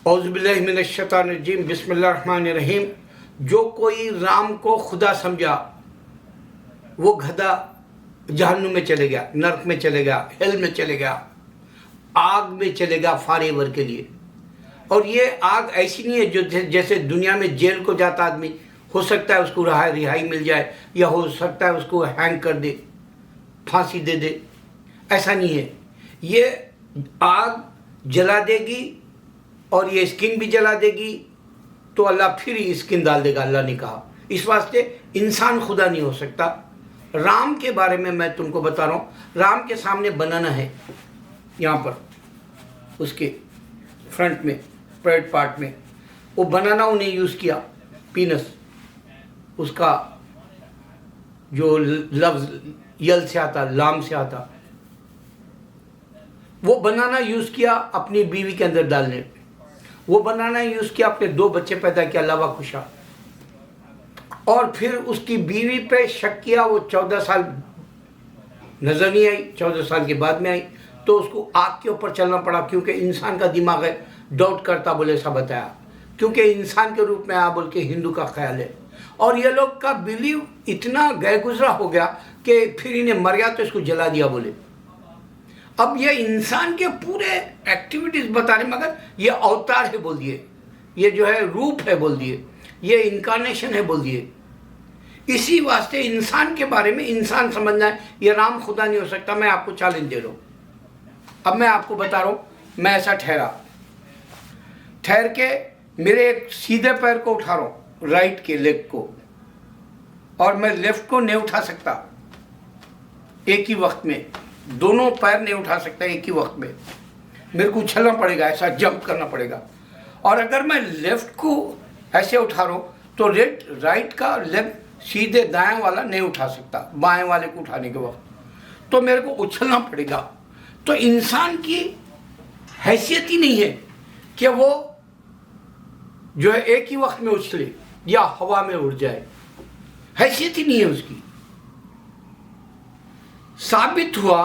औज़ुबिल्लाहि मिनश्शैतानिर्रजीम बिस्मिल्लाहिर्रहमानिर्रहीम। जो कोई राम को खुदा समझा वो गधा जहन्नुम में चले गया, नरक में चले गया, हेल में चले गया, आग में चले गया फॉरएवर के लिए। और ये आग ऐसी नहीं है जो जैसे दुनिया में जेल को जाता आदमी, हो सकता है उसको रिहाई मिल जाए या हो सकता है उसको हैंग कर दे, फांसी दे दे, ऐसा नहीं है। ये आग जला देगी और ये स्किन भी जला देगी, तो अल्लाह फिर ही स्किन डाल देगा, अल्लाह ने कहा। इस वास्ते इंसान खुदा नहीं हो सकता। राम के बारे में मैं तुमको बता रहा हूँ। राम के सामने बनाना है, यहाँ पर उसके फ्रंट में, प्राइवेट पार्ट में, वो बनाना उन्हें यूज़ किया, पीनस, उसका जो लफ्ज़ यल से आता, लाम से आता, वो बनाना यूज़ किया अपनी बीवी के अंदर डालने। वो बनाना यूज़ किया, अपने 2 बच्चे पैदा किया, लावा खुशा। और फिर उसकी बीवी पे शक किया, वो 14 साल नज़र नहीं आई, 14 साल के बाद में आई, तो उसको आग के ऊपर चलना पड़ा, क्योंकि इंसान का दिमाग है, डाउट करता बोले, ऐसा बताया, क्योंकि इंसान के रूप में आया बोल के हिंदू का ख्याल है। और ये लोग का बिलीव इतना गए गुजरा हो गया कि फिर इन्हें मर गया तो इसको जला दिया बोले। अब ये इंसान के पूरे एक्टिविटीज़ बता रहे, मगर ये अवतार है बोल दिए, ये जो है रूप है बोल दिए, ये इनकारनेशन है बोल दिए। इसी वास्ते इंसान के बारे में इंसान समझना है, ये राम खुदा नहीं हो सकता। मैं आपको चैलेंज दे रहा हूँ। अब मैं आपको बता रहा हूँ, मैं ऐसा ठहर के मेरे एक सीधे पैर को उठा रहा हूँ, राइट के लेग को, और मैं लेफ्ट को नहीं उठा सकता एक ही वक्त में, दोनों पैर नहीं उठा सकता एक ही वक्त में, मेरे को उछलना पड़ेगा, ऐसा जंप करना पड़ेगा। और अगर मैं लेफ्ट को ऐसे उठा रहा हूँ तो राइट का लेग सीधे दाएं वाला नहीं उठा सकता, बाएं वाले को उठाने के वक्त, तो मेरे को उछलना पड़ेगा। तो इंसान की हैसियत ही नहीं है कि वो जो है एक ही वक्त में उछले या हवा में उड़ जाए, हैसियत ही नहीं है उसकी। साबित हुआ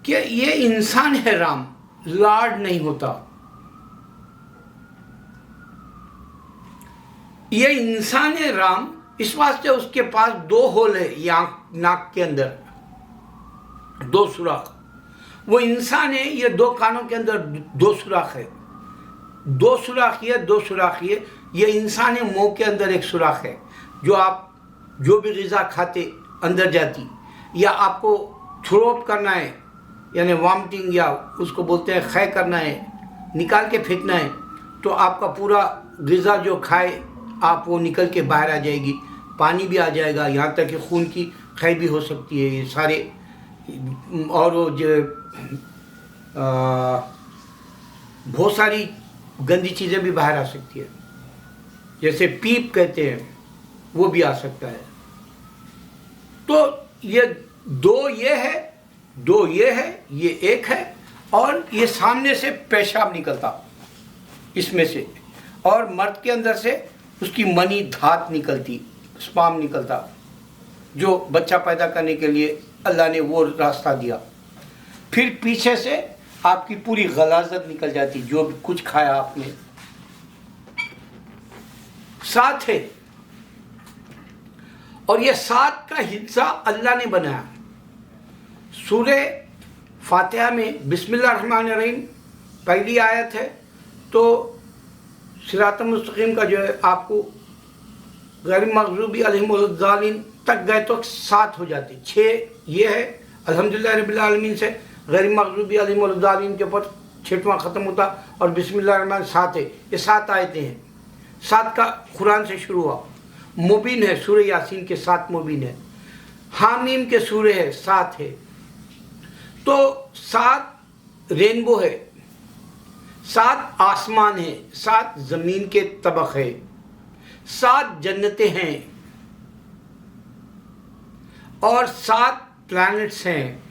कि ये इंसान है राम, लॉर्ड नहीं होता। ये इंसान है राम, इस वास्ते उसके पास 2 होल है, नाक के अंदर 2 सुराख। वो इंसान है, ये 2 कानों के अंदर 2 सुराख है, 2 सुराख ये, 2 सुराख ये इंसान है। मुंह के अंदर 1 सुराख है, जो आप जो भी ग़िज़ा खाते अंदर जाती, या आपको थ्रोप करना है, यानी वॉमिटिंग, या उसको बोलते हैं ख़ै करना है, निकाल के फेंकना है, तो आपका पूरा ग़िज़ा जो खाए आप, वो निकल के बाहर आ जाएगी, पानी भी आ जाएगा, यहाँ तक कि खून की ख़ै भी हो सकती है, ये सारे। और वो जो बहुत सारी गंदी चीज़ें भी बाहर आ सकती है, जैसे पीप कहते हैं, वो भी आ सकता है। तो ये 2 ये है, 2 ये है, ये 1 है, और ये सामने से पेशाब निकलता इसमें से, और मर्द के अंदर से उसकी मनी धात निकलती, स्पर्म निकलता, जो बच्चा पैदा करने के लिए अल्लाह ने वो रास्ता दिया। फिर पीछे से आपकी पूरी गलाजत निकल जाती, जो भी कुछ खाया आपने। 7 है, और ये 7 का हिस्सा अल्लाह ने बनाया। सूरे फातिहा में बिस्मिल्लाहिर्रहमानिर्रहीम पहली आयत है, तो सिरातुल मुस्तकीम का जो है आपको गैर मग़ज़ूबी अलैहिमुज़्ज़ालिमीन तक गए तो 7 हो जाते। 6 ये है, अल्हम्दुलिल्लाह रब्बिल आलमीन से गैर मग़ज़ूबी अलैहिमुज़्ज़ालिमीन के ऊपर 6वां ख़त्म होता, और बिस्मिल्लाहिर्रहमान 7 है। ये 7 आयतें हैं। 7 का कुरान से शुरू हुआ। मुबीन है, सूरह यासीन के 7 मुबीन है। हामीम के सूरह है, 7 है। तो 7 रेनबो है, 7 आसमान है, 7 ज़मीन के तबक़ है, 7 जन्नतें हैं, और 7 प्लैनेट्स हैं,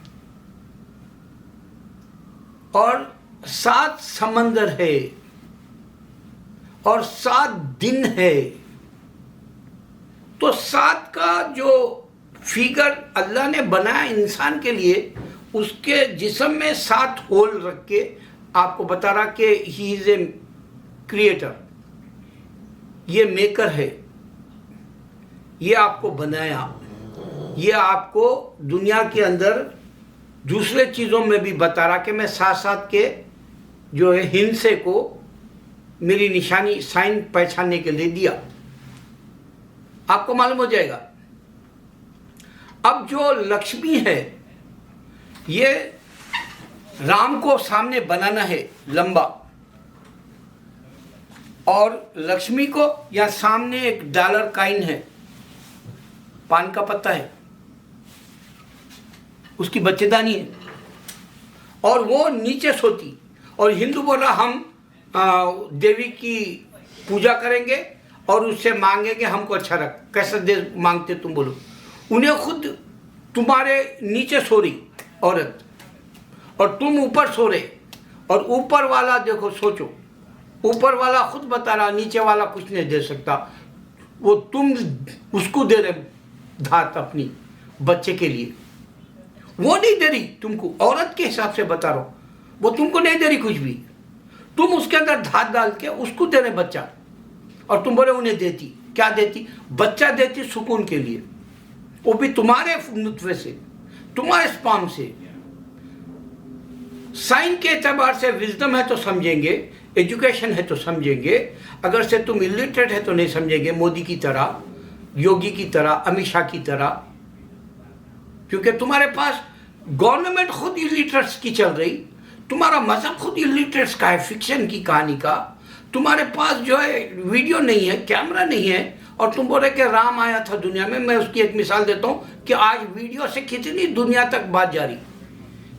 और 7 समंदर है, और 7 दिन है। तो 7 का जो फिगर अल्लाह ने बनाया इंसान के लिए, उसके जिस्म में 7 होल रख के आपको बता रहा कि ही इज़ ए क्रिएटर, ये मेकर है, ये आपको बनाया, ये आपको दुनिया के अंदर दूसरे चीज़ों में भी बता रहा कि मैं साथ साथ के जो है हिंसे को मेरी निशानी साइन पहचानने के लिए दिया। आपको मालूम हो जाएगा। अब जो लक्ष्मी है, ये राम को सामने बनाना है लंबा, और लक्ष्मी को या सामने एक डॉलर काइन है, पान का पत्ता है, उसकी बच्चेदानी है, और वो नीचे सोती। और हिंदू बोल रहा हम देवी की पूजा करेंगे और उससे मांगेंगे हमको अच्छा रख। कैसा दे मांगते तुम बोलो? उन्हें खुद तुम्हारे नीचे सो रही औरत और तुम ऊपर सो रहे, और ऊपर वाला देखो, सोचो, ऊपर वाला खुद बता रहा नीचे वाला कुछ नहीं दे सकता। वो तुम उसको दे रहे धात अपनी बच्चे के लिए, वो नहीं दे रही तुमको, औरत के हिसाब से बता रहा हूं, वो तुमको नहीं दे रही कुछ भी। तुम उसके अंदर धात डाल के उसको दे रहे बच्चा, और तुम बोले उन्हें देती। क्या देती? बच्चा देती सुकून के लिए, वो भी तुम्हारे नुत्फे से, तुम्हारे स्पर्म से। साइन के एतबार से विजडम है तो समझेंगे, एजुकेशन है तो समझेंगे, अगर से तुम इलिटरेट है तो नहीं समझेंगे। मोदी की तरह, योगी की तरह, अमित शाह की तरह, क्योंकि तुम्हारे पास गवर्नमेंट खुद इलिटरेट्स की चल रही, तुम्हारा मजहब खुद इलिटरेट्स का है, फिक्शन की कहानी का। तुम्हारे पास जो है वीडियो नहीं है, कैमरा नहीं है, और तुम बोल रहे कि राम आया था दुनिया में। मैं उसकी एक मिसाल देता हूँ कि आज वीडियो से कितनी दुनिया तक बात जा रही।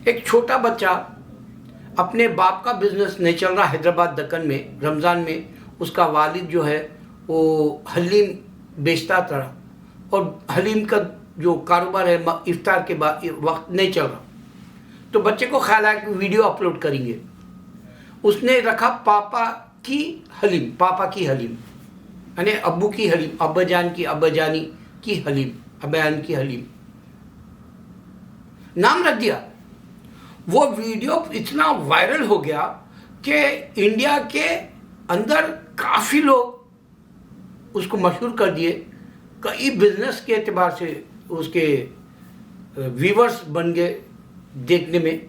एक छोटा बच्चा, अपने बाप का बिजनेस नहीं चल रहा हैदराबाद दक्कन में, रमज़ान में उसका वालिद जो है वो हलीम बेचता था, और हलीम का जो कारोबार है इफ्तार के बाद वक्त नहीं चल रहा, तो बच्चे को ख्याल आया कि वीडियो अपलोड करेंगे। उसने रखा पापा की हलीम, पापा की हलीम, यानी अब्बू की हलीम, अब्बाजान की, अब्बाजानी की हलीम, अब्बाजान की हलीम नाम रख दिया। वो वीडियो इतना वायरल हो गया कि इंडिया के अंदर काफ़ी लोग उसको मशहूर कर दिए। कई बिजनेस के एतबार से उसके व्यूवर्स बन गए देखने में।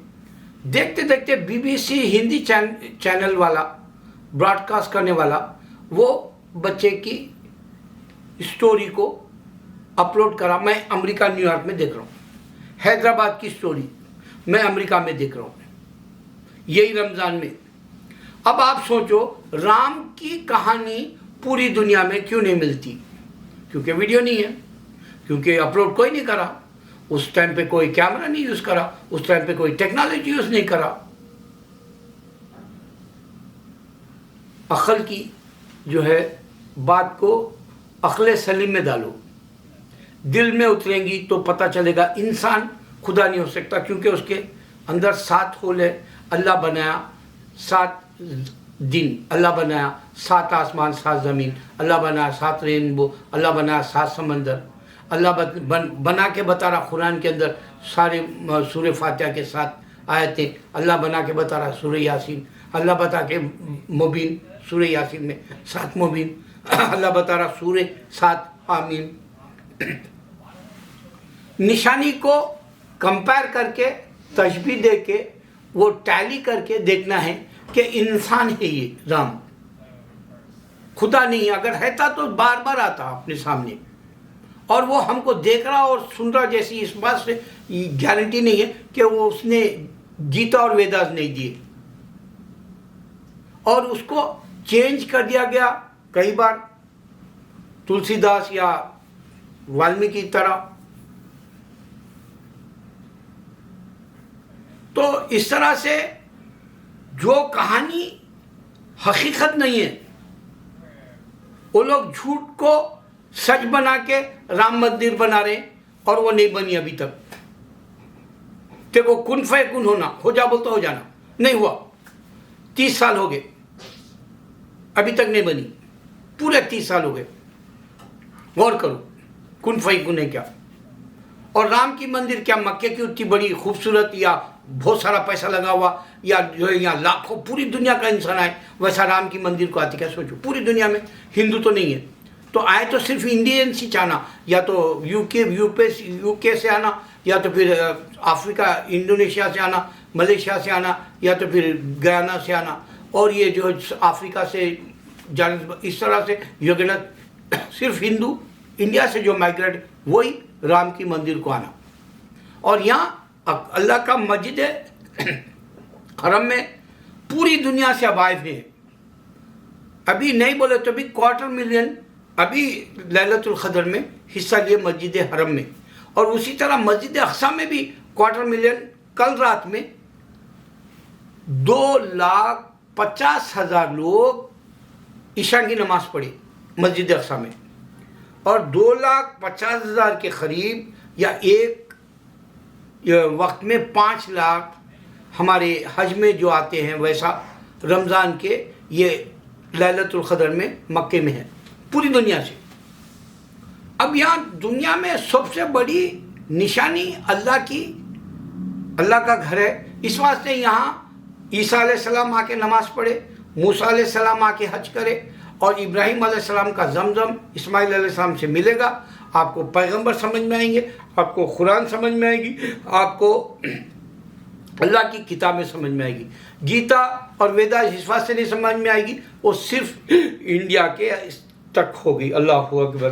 देखते देखते बीबीसी हिंदी चैनल वाला, ब्रॉडकास्ट करने वाला, वो बच्चे की स्टोरी को अपलोड करा। मैं अमेरिका न्यूयॉर्क में देख रहा हूँ, हैदराबाद की स्टोरी मैं अमेरिका में देख रहा हूँ, यही रमज़ान में। अब आप सोचो, राम की कहानी पूरी दुनिया में क्यों नहीं मिलती? क्योंकि वीडियो नहीं है, क्योंकि अपलोड कोई नहीं करा। उस टाइम पे कोई कैमरा नहीं यूज़ करा, उस टाइम पे कोई टेक्नोलॉजी यूज़ नहीं करा। अक्ल की जो है बात को अक्ल सलीम में डालो, दिल में उतरेंगी तो पता चलेगा इंसान खुदा नहीं हो सकता, क्योंकि उसके अंदर 7 होल है। अल्लाह बनाया 7 दिन, अल्लाह बनाया 7 आसमान 7 ज़मीन, अल्लाह बनाया 7 रेनबो, अल्लाह बनाया 7 समंदर। अल्लाह बना के बता रहा कुरान के अंदर सारे सूरह फातिहा के 7 आयतें। अल्लाह बना के बता रहा सूरह यासीन, अल्लाह बता के मुबीन सूरह यासीन में 7 मुबीन, अल्लाह बता रहा सूरह 7 आमीन। निशानी को कंपेयर करके, तशबीह दे के, वो टैली करके देखना है कि इंसान है ये राम, खुदा नहीं। अगर रहता तो बार बार आता अपने सामने, और वो हमको देख रहा और सुन रहा, जैसी इस बात से गारंटी नहीं है कि वो उसने गीता और वेदास नहीं दिए, और उसको चेंज कर दिया गया कई बार तुलसीदास या वाल्मीकि की तरह। तो इस तरह से जो कहानी हकीकत नहीं है, वो लोग झूठ को सच बना के राम मंदिर बना रहे, और वो नहीं बनी अभी तक। देखो, कुन फयकुन होना, हो जा बोलते हो जाना, नहीं हुआ। 30 साल हो गए, अभी तक नहीं बनी, पूरे 30 साल हो गए। गौर करो, कुन फयकुन है क्या? और राम की मंदिर क्या मक्के की उतनी बड़ी खूबसूरत या बहुत सारा पैसा लगा हुआ, या जो है यहाँ लाखों पूरी दुनिया का इंसान आए, वैसा राम की मंदिर को आती क्या सोचो। पूरी दुनिया में हिंदू तो नहीं है, तो आए तो सिर्फ इंडियंस ही चाहना, या तो यूके से आना, या तो फिर अफ्रीका इंडोनेशिया से आना, मलेशिया से आना, या तो फिर गयाना से आना, और ये जो अफ्रीका से इस तरह से योगनाथ सिर्फ हिंदू इंडिया से जो माइग्रेट वही राम की मंदिर को आना। और यहाँ अल्लाह का मस्जिद हरम में पूरी दुनिया से अब आए हुए हैं। अभी नहीं बोले तो भी 250,000 अभी लैलतुल क़द्र में हिस्सा लिए मस्जिद हरम में, और उसी तरह मस्जिद अक़सा में भी 250,000 कल रात में 2,50,000 लोग ईशा की नमाज पढ़ी मस्जिद अक़सा में, और 2,50,000 के करीब या एक वक्त में 5 लाख हमारे हज में जो आते हैं, वैसा रमज़ान के ये लैलतुल क़द्र में मक्के में है पूरी दुनिया से। अब यहाँ दुनिया में सबसे बड़ी निशानी अल्लाह का घर है, इस वास्ते यहाँ ईसा अलैहिस्सलाम आके नमाज पढ़े, मूसा अलैहिस्सलाम आके हज करे, और इब्राहिम अलैहिस्सलाम का जमजम इस्माइल अलैहिस्सलाम से मिलेगा। आपको पैगंबर समझ में आएंगे, आपको कुरान समझ में आएगी, आपको अल्लाह की किताबें समझ में आएगी। गीता और वेदा इस वास्ते नहीं समझ में आएगी, वो सिर्फ इंडिया के तक होगी। अल्लाहु अकबर।